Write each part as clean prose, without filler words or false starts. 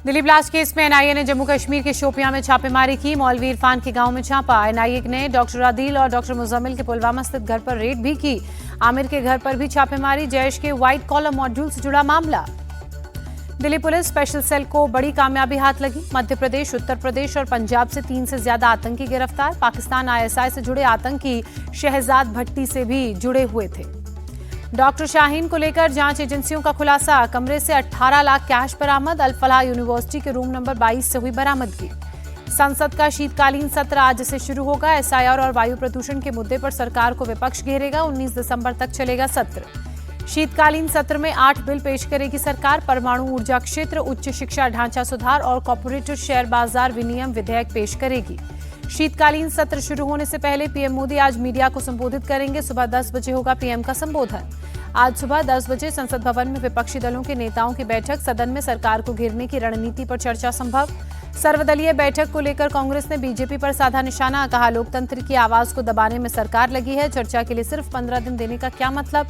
Delhi blast case में NIA ने जम्मू कश्मीर के शोपियां में छापेमारी की। मौलवी इरफान के गांव में छापा। एनआईए ने डॉक्टर आदिल और डॉक्टर मुजम्मिल के पुलवामा स्थित घर पर रेड भी की। आमिर के घर पर भी छापेमारी। जैश के व्हाइट कॉलर मॉड्यूल से जुड़ा मामला। दिल्ली पुलिस स्पेशल सेल को बड़ी कामयाबी हाथ लगी। मध्य प्रदेश, उत्तर प्रदेश और पंजाब से 3 से ज्यादा आतंकी गिरफ्तार। पाकिस्तान आईएसआई से जुड़े आतंकी शहजाद भट्टी से भी जुड़े हुए थे। डॉक्टर शाहीन को लेकर जांच एजेंसियों का खुलासा। कमरे से 18 लाख कैश बरामद। अल फलाह यूनिवर्सिटी के रूम नंबर 22 से हुई बरामदगी। संसद का शीतकालीन सत्र आज से शुरू होगा। एसआईआर और वायु प्रदूषण के मुद्दे पर सरकार को विपक्ष घेरेगा। 19 दिसंबर तक चलेगा सत्र। शीतकालीन सत्र में 8 बिल पेश करेगी सरकार। परमाणु ऊर्जा क्षेत्र, उच्च शिक्षा ढांचा सुधार और कॉर्पोरेट शेयर बाजार विनियम विधेयक पेश करेगी। शीतकालीन सत्र शुरू होने से पहले पीएम मोदी आज मीडिया को संबोधित करेंगे। सुबह 10 बजे होगा पीएम का संबोधन। आज सुबह 10 बजे संसद भवन में विपक्षी दलों के नेताओं की बैठक। सदन में सरकार को घेरने की रणनीति पर चर्चा संभव। सर्वदलीय बैठक को लेकर कांग्रेस ने बीजेपी पर साधा निशाना। कहा, लोकतंत्र की आवाज को दबाने में सरकार लगी है। चर्चा के लिए सिर्फ 15 दिन देने का क्या मतलब।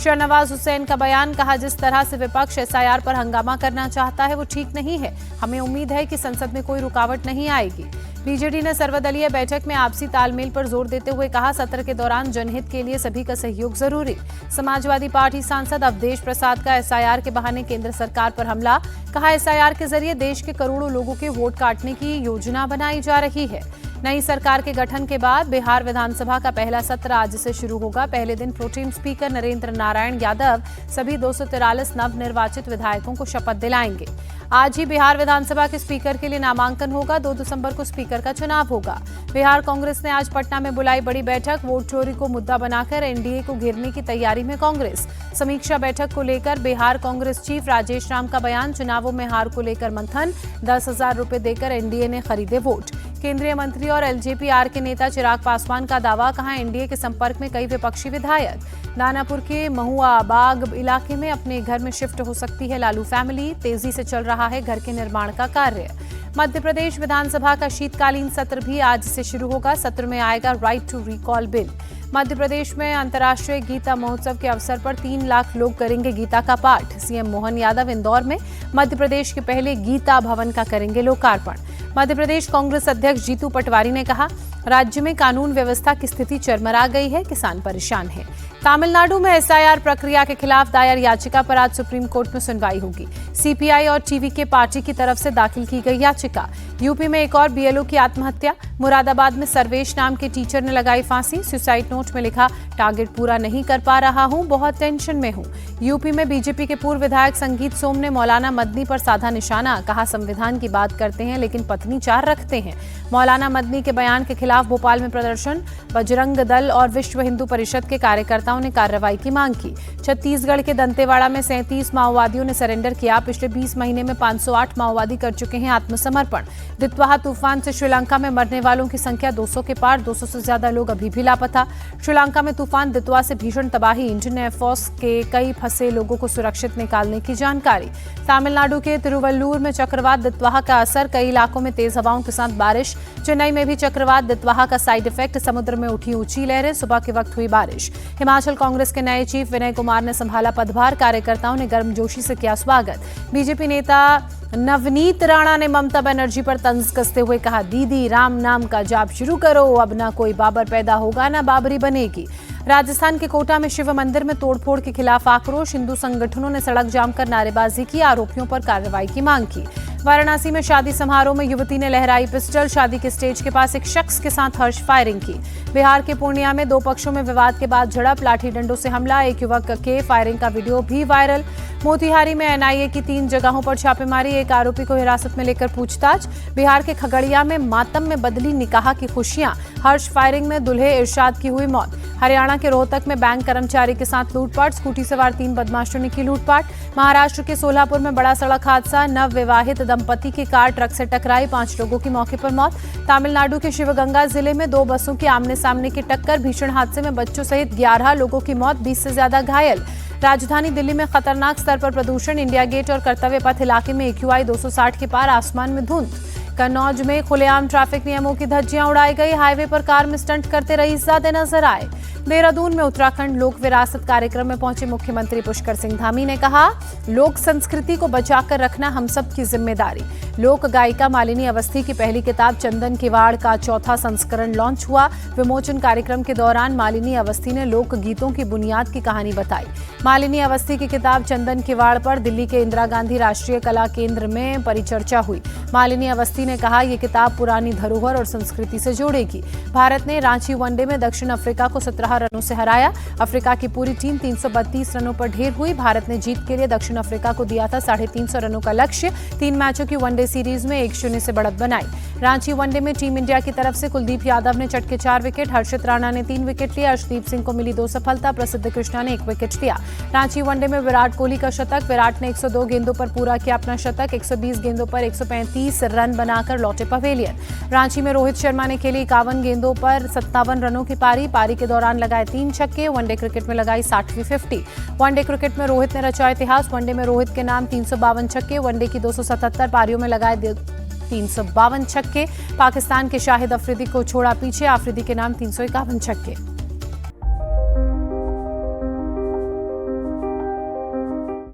शहनवाज हुसैन का बयान। कहा, जिस तरह से विपक्ष एसआईआर पर हंगामा करना चाहता है वो ठीक नहीं है। हमें उम्मीद है कि संसद में कोई रुकावट नहीं आएगी। बीजेडी ने सर्वदलीय बैठक में आपसी तालमेल पर जोर देते हुए कहा, सत्र के दौरान जनहित के लिए सभी का सहयोग जरूरी। समाजवादी पार्टी सांसद अवधेश प्रसाद का एसआईआर के बहाने केंद्र सरकार पर हमला। कहा, एसआईआर के जरिए देश के करोड़ों लोगों के वोट काटने की योजना बनाई जा रही है। नई सरकार के गठन के बाद बिहार विधानसभा का पहला सत्र आज से शुरू होगा। पहले दिन प्रोटेम स्पीकर नरेंद्र नारायण यादव सभी 243 नवनिर्वाचित विधायकों को शपथ दिलाएंगे। आज ही बिहार विधानसभा के स्पीकर के लिए नामांकन होगा। 2 दिसंबर को स्पीकर का चुनाव होगा। बिहार कांग्रेस ने आज पटना में बुलाई बड़ी बैठक। वोट चोरी को मुद्दा बनाकर एनडीए को घेरने की तैयारी में कांग्रेस। समीक्षा बैठक को लेकर बिहार कांग्रेस चीफ राजेश राम का बयान। चुनावों में हार को लेकर मंथन। 10,000 रुपए देकर एनडीए ने खरीदे वोट। केंद्रीय मंत्री और एलजेपी-आर के नेता चिराग पासवान का दावा। कहा, एनडीए के संपर्क में कई विपक्षी विधायक। दानापुर के महुआ बाग इलाके में अपने घर में शिफ्ट हो सकती है लालू फैमिली। तेजी से चल रहा है घर के निर्माण का कार्य। मध्य प्रदेश विधानसभा का शीतकालीन सत्र भी आज से शुरू होगा। सत्र में आएगा right to recall bill. Madhya Pradesh में अंतर्राष्ट्रीय गीता महोत्सव के अवसर पर 3 लाख लोग करेंगे गीता का पाठ। सीएम मोहन यादव इंदौर में मध्य प्रदेश के पहले गीता भवन का करेंगे लोकार्पण। मध्य प्रदेश कांग्रेस अध्यक्ष जीतू पटवारी ने कहा, राज्य में कानून व्यवस्था की स्थिति चरमरा गई है, किसान परेशान हैं। तमिलनाडु में एसआईआर प्रक्रिया के खिलाफ दायर याचिका पर आज सुप्रीम कोर्ट में सुनवाई होगी। सीपीआई और टीवीके पार्टी की तरफ से दाखिल की गई याचिका। यूपी में एक और बीएलओ की आत्महत्या। मुरादाबाद में सर्वेश नाम के टीचर ने लगाई फांसी। सुसाइड नोट में लिखा, टारगेट पूरा नहीं कर पा रहा हूं, बहुत टेंशन में हूं। यूपी में बीजेपी के पूर्व विधायक संगीत सोम ने मौलाना मदनी पर साधा निशाना। कहा, संविधान की बात करते हैं लेकिन पत्नी 4 रखते हैं। मौलाना मदनी के बयान के खिलाफ भोपाल में प्रदर्शन। बजरंग दल और विश्व हिंदू परिषद के कार्यकर्ताओं ने कार्रवाई की मांग की। छत्तीसगढ़ के दंतेवाड़ा में 37 माओवादियों ने सरेंडर किया। पिछले 20 महीने में 508 माओवादी कर चुके हैं आत्मसमर्पण। दित्वाहा तूफान से श्रीलंका में मरने वालों की संख्या 200 के पार। 200 से ज्यादा लोग अभी भी लापता। श्रीलंका में तूफान दित्वा से भीषण तबाही। इंडियन एयरफोर्स के कई फंसे लोगों को सुरक्षित निकालने की जानकारी। तमिलनाडु के तिरुवल्लुर में चक्रवात दित्वाहा का असर। कई इलाकों में तेज हवाओं के साथ बारिश। चेन्नई में भी चक्रवात दित्वाहा का साइड इफेक्ट। समुद्र में उठी ऊंची लहरें। सुबह के वक्त हुई बारिश। हिमाचल कांग्रेस के नए चीफ विनय कुमार ने संभाला पदभार। कार्यकर्ताओं ने गर्मजोशी से किया स्वागत। बीजेपी नेता नवनीत राणा ने ममता बनर्जी पर तंज कसते हुए कहा, दीदी राम नाम का जाप शुरू करो, अब ना कोई बाबर पैदा होगा ना बाबरी बनेगी। राजस्थान के कोटा में शिव मंदिर में तोड़फोड़ के खिलाफ आक्रोश। हिंदू संगठनों ने सड़क जाम कर नारेबाजी की। आरोपियों पर कार्रवाई की मांग की। वाराणसी में शादी समारोह में युवती ने लहराई पिस्टल। शादी के स्टेज के पास एक शख्स के साथ हर्ष फायरिंग की। बिहार के पूर्णिया में 2 पक्षों में विवाद के बाद झड़प। लाठी डंडों से हमला। एक युवक के फायरिंग का वीडियो भी वायरल। मोतिहारी में एनआईए की 3 जगहों पर छापेमारी। एक आरोपी को हिरासत में लेकर पूछताछ। बिहार के खगड़िया में मातम में बदली निकाह की खुशियां। हर्ष फायरिंग में दुल्हे इरशाद की हुई मौत। हरियाणा के रोहतक में बैंक कर्मचारी के साथ लूटपाट। स्कूटी सवार 3 बदमाशों ने की लूटपाट। महाराष्ट्र के सोलापुर में बड़ा सड़क हादसा। नवविवाहित दंपति की कार ट्रक से टकराई। 5 लोगों की मौके पर मौत। तमिलनाडु के शिवगंगा जिले में 2 बसों की आमने सामने की टक्कर। भीषण हादसे में बच्चों सहित 11 लोगों की मौत, 20 से ज्यादा घायल। राजधानी दिल्ली में खतरनाक स्तर पर प्रदूषण। इंडिया गेट और कर्तव्य पथ इलाके में AQI 260 के पार। आसमान में धुंध। कन्नौज में खुलेआम ट्रैफिक नियमों की धज्जियां उड़ाई गई। हाईवे पर कार में स्टंट करते रईसजादे नजर आए। देहरादून में उत्तराखंड लोक विरासत कार्यक्रम में पहुंचे मुख्यमंत्री पुष्कर सिंह धामी ने कहा, लोक संस्कृति को बचाकर रखना हम सब की जिम्मेदारी। लोक गायिका मालिनी अवस्थी की पहली किताब चंदन किवाड़ का चौथा संस्करण लॉन्च हुआ। विमोचन कार्यक्रम के दौरान मालिनी अवस्थी ने लोक गीतों की बुनियाद की कहानी बताई। मालिनी अवस्थी की किताब चंदन किवाड़ पर दिल्ली के इंदिरा गांधी राष्ट्रीय कला केंद्र में परिचर्चा हुई। मालिनी अवस्थी ने कहा, ये किताब पुरानी धरोहर और संस्कृति से जोड़ेगी। भारत ने रांची वनडे में दक्षिण अफ्रीका को 17 रनों से हराया। अफ्रीका की पूरी टीम 332 रनों पर ढेर हुई। भारत ने जीत के लिए दक्षिण अफ्रीका को दिया था 350 रनों का लक्ष्य। 3 मैचों की वनडे सीरीज में 1-0 से बढ़त बनाई। रांची वनडे में टीम इंडिया की तरफ से कुलदीप यादव ने चटके 4 विकेट, हर्षित राणा ने 3 विकेट लिए, अर्शदीप सिंह को मिली 2 सफलता, प्रसिद्ध कृष्णा ने 1 विकेट लिया। रांची वनडे में विराट कोहली का शतक। विराट ने 102 गेंदों पर पूरा किया अपना शतक। 120 गेंदों पर 135 रन बनाकर लौटे पवेलियन। रांची में रोहित शर्मा ने खेली 51 गेंदों पर 57 रनों की पारी के दौरान लगाए 3 छक्के। वनडे क्रिकेट में लगाई 60वीं 50। वनडे क्रिकेट में रोहित ने रचा इतिहास। वनडे में रोहित के नाम 352 छक्के। वनडे की 277 पारियों में लगाए 352 छक्के। पाकिस्तान के शाहिद अफरीदी को छोड़ा पीछे। अफरीदी के नाम 351 छक्के।